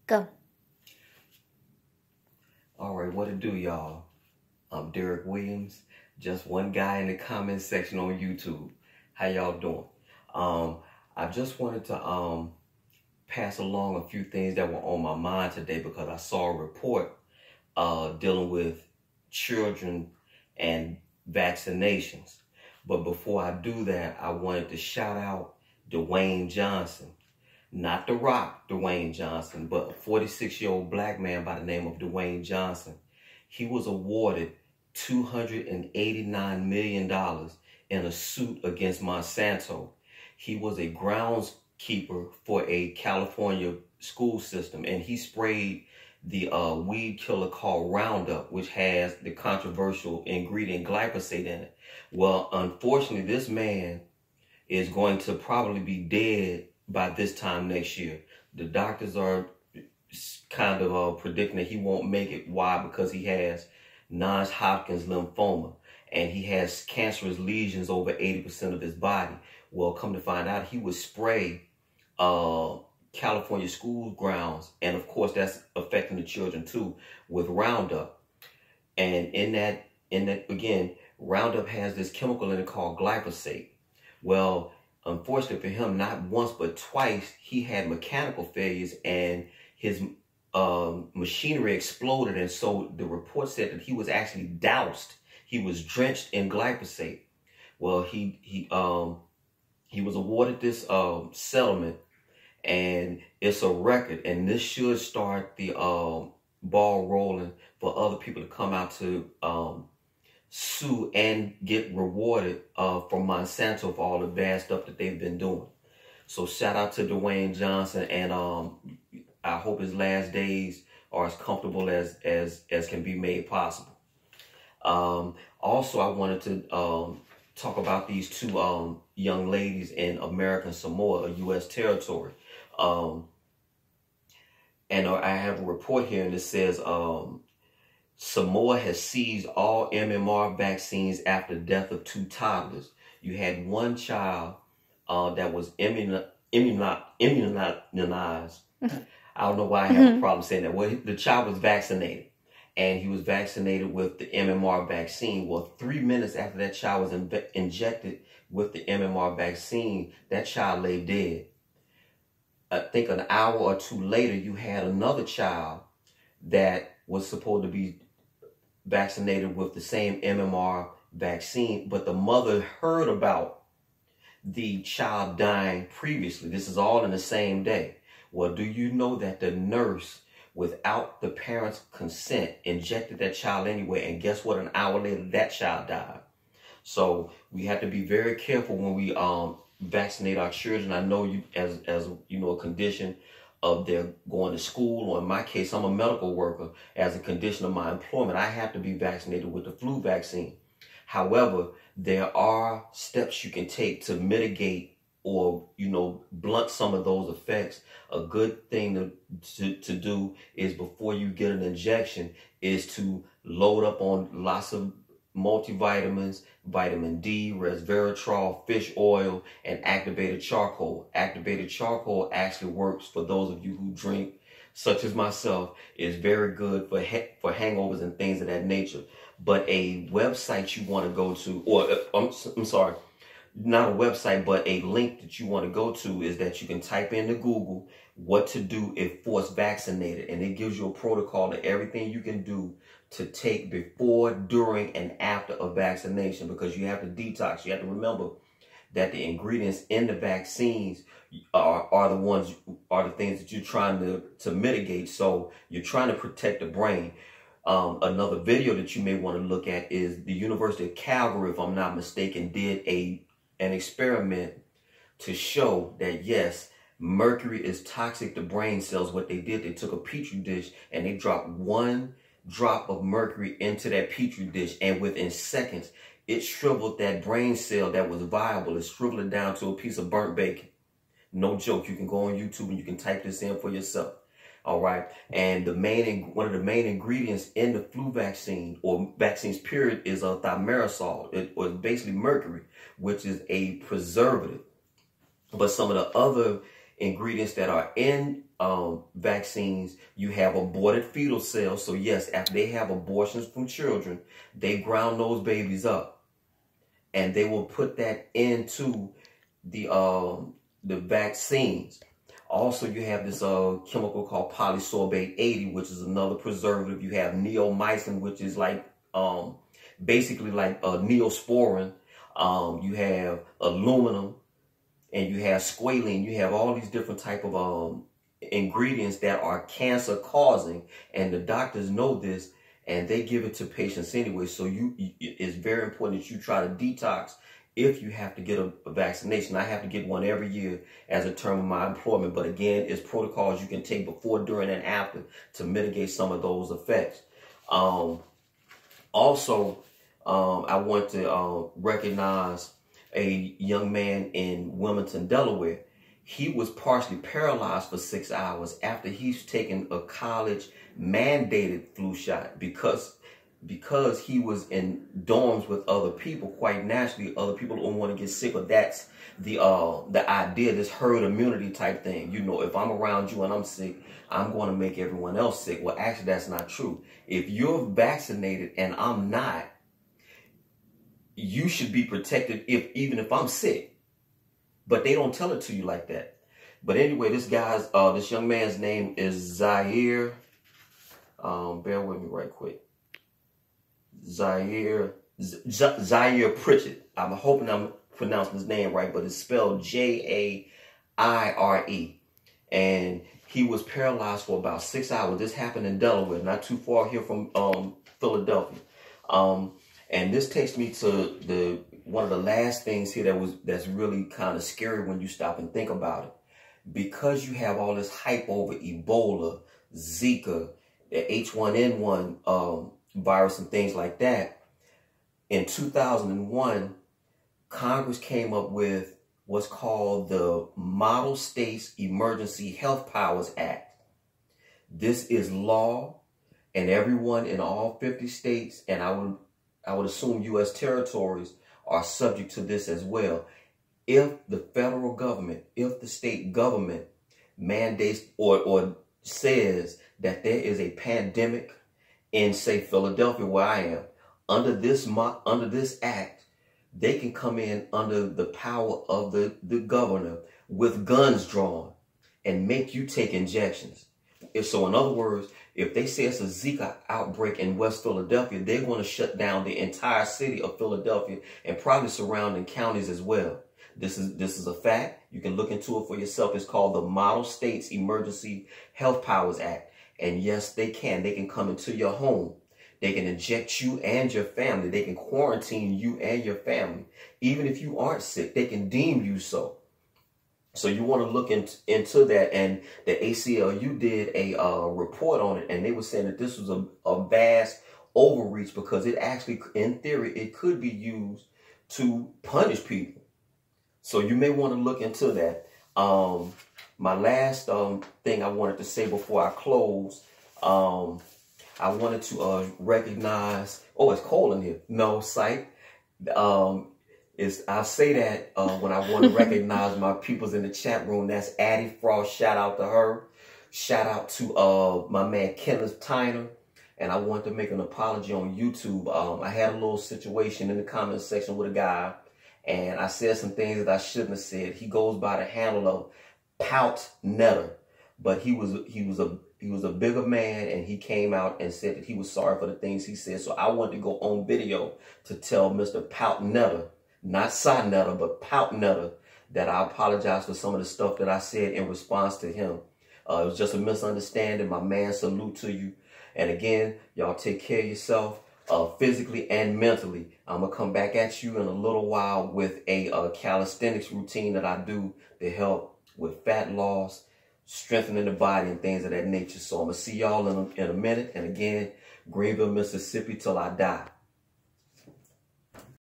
Go. All right, what it do, y'all? I'm Derrick Williams, just one guy in the comment section on YouTube. How y'all doing? I just wanted to pass along a few things that were on my mind today because I saw a report dealing with children and vaccinations. But before I do that, I wanted to shout out Dwayne Johnson. Not The Rock Dwayne Johnson, but a 46-year-old black man by the name of Dwayne Johnson. He was awarded $289 million in a suit against Monsanto. He was a groundskeeper for a California school system, and he sprayed the weed killer called Roundup, which has the controversial ingredient glyphosate in it. Well, unfortunately, this man is going to probably be dead by this time next year. The doctors are kind of predicting that he won't make it. Why? Because he has non-Hodgkin's lymphoma and he has cancerous lesions over 80% of his body. Well, come to find out, he would spray California school grounds, and of course that's affecting the children too, with Roundup. And in that again, Roundup has this chemical in it called glyphosate. Well, unfortunately for him, not once but twice, he had mechanical failures and his machinery exploded. And so the report said that he was actually doused. He was drenched in glyphosate. Well, he was awarded this settlement, and it's a record. And this should start the ball rolling for other people to come out to sue and get rewarded from Monsanto for all the bad stuff that they've been doing. So shout out to Dwayne Johnson, and I hope his last days are as comfortable as can be made possible. Also, I wanted to talk about these two young ladies in American Samoa, a U.S. territory. And I have a report here, and it says Samoa has seized all MMR vaccines after the death of 2 toddlers. You had one child that was immunized. I don't know why I have a problem saying that. Well, the child was vaccinated, and he was vaccinated with the MMR vaccine. Well, 3 minutes after that child was injected with the MMR vaccine, that child lay dead. I think an hour or 2 later, you had another child that was supposed to be vaccinated with the same MMR vaccine, but the mother heard about the child dying previously. This is all in the same day. Well, do you know that the nurse, without the parents' consent, injected that child anyway? And guess what? An hour later, that child died. So we have to be very careful when we vaccinate our children. I know you, as you know, a condition of their going to school, or in my case, I'm a medical worker. As a condition of my employment, I have to be vaccinated with the flu vaccine. However, there are steps you can take to mitigate or, blunt some of those effects. A good thing to do is, before you get an injection, is to load up on lots of multivitamins, vitamin D, resveratrol, fish oil, and activated charcoal. Activated charcoal actually works for those of you who drink, such as myself. Is very good for hangovers and things of that nature. But a website you want to go to, or I'm sorry, not a website, but a link that you want to go to, is that you can type into Google what to do if forced vaccinated, and it gives you a protocol to everything you can do to take before, during, and after a vaccination, because you have to detox. You have to remember that the ingredients in the vaccines are the things that you're trying to mitigate. So you're trying to protect the brain. Another video that you may want to look at is the University of Calgary, if I'm not mistaken, did an experiment to show that yes, mercury is toxic to brain cells. What they did, they took a petri dish and they dropped 1 drop of mercury into that petri dish, and within seconds, it shriveled that brain cell that was viable. It shriveled it down to a piece of burnt bacon. No joke. You can go on YouTube and you can type this in for yourself. All right. And one of the main ingredients in the flu vaccine, or vaccines period, is a thimerosal. It was basically mercury, which is a preservative. But some of the other ingredients that are in vaccines, you have aborted fetal cells. So yes, after they have abortions from children, they ground those babies up, and they will put that into the vaccines. Also, you have this chemical called polysorbate 80, which is another preservative. You have neomycin, which is like basically like neosporin. You have aluminum, and you have squalene. You have all these different type of ingredients that are cancer causing, and the doctors know this, and they give it to patients anyway. So it's very important that you try to detox if you have to get a vaccination. I have to get one every year as a term of my employment, but again, it's protocols you can take before, during, and after to mitigate some of those effects. Also, I want to recognize a young man in Wilmington, Delaware. He was partially paralyzed for 6 hours after he's taken a college mandated flu shot because he was in dorms with other people. Quite naturally, other people don't want to get sick, but that's the idea, this herd immunity type thing. You know, if I'm around you and I'm sick, I'm going to make everyone else sick. Well, actually, that's not true. If you're vaccinated and I'm not, you should be protected even if I'm sick. But they don't tell it to you like that. But anyway, this young man's name is Zaire. Bear with me right quick. Zaire Pritchett. I'm hoping I'm pronouncing his name right, but it's spelled Jaire. And he was paralyzed for about 6 hours. This happened in Delaware, not too far here from Philadelphia. And this takes me to one of the last things here that's really kind of scary when you stop and think about it. Because you have all this hype over Ebola, Zika, the H1N1 virus and things like that, in 2001, Congress came up with what's called the Model States Emergency Health Powers Act. This is law, and everyone in all 50 states, and I would assume U.S. territories, are subject to this as well. If the federal government, if the state government mandates or says that there is a pandemic in, say, Philadelphia, where I am, under this act, they can come in under the power of the governor with guns drawn and make you take injections. So in other words, if they say it's a Zika outbreak in West Philadelphia, they're going to shut down the entire city of Philadelphia and probably surrounding counties as well. This is a fact. You can look into it for yourself. It's called the Model States Emergency Health Powers Act. And yes, they can come into your home. They can inject you and your family. They can quarantine you and your family. Even if you aren't sick, they can deem you so. So you want to look into that. And the ACLU did a report on it, and they were saying that this was a vast overreach because it actually, in theory, it could be used to punish people. So you may want to look into that. My last thing I wanted to say before I close, I wanted to recognize, oh, it's cold in here. No, psych. I say that when I want to recognize my peoples in the chat room. That's Addie Frost. Shout out to her. Shout out to my man Kenneth Tyner. And I want to make an apology on YouTube. I had a little situation in the comment section with a guy, and I said some things that I shouldn't have said. He goes by the handle of Pout Netter, but he was a bigger man, and he came out and said that he was sorry for the things he said. So I wanted to go on video to tell Mr. Pout Netter, not Sa Netter, but Pout Netter, that I apologize for some of the stuff that I said in response to him. It was just a misunderstanding. My man, salute to you. And again, y'all take care of yourself physically and mentally. I'm going to come back at you in a little while with a calisthenics routine that I do to help with fat loss, strengthening the body, and things of that nature. So I'm going to see y'all in a minute. And again, Greenville, Mississippi till I die.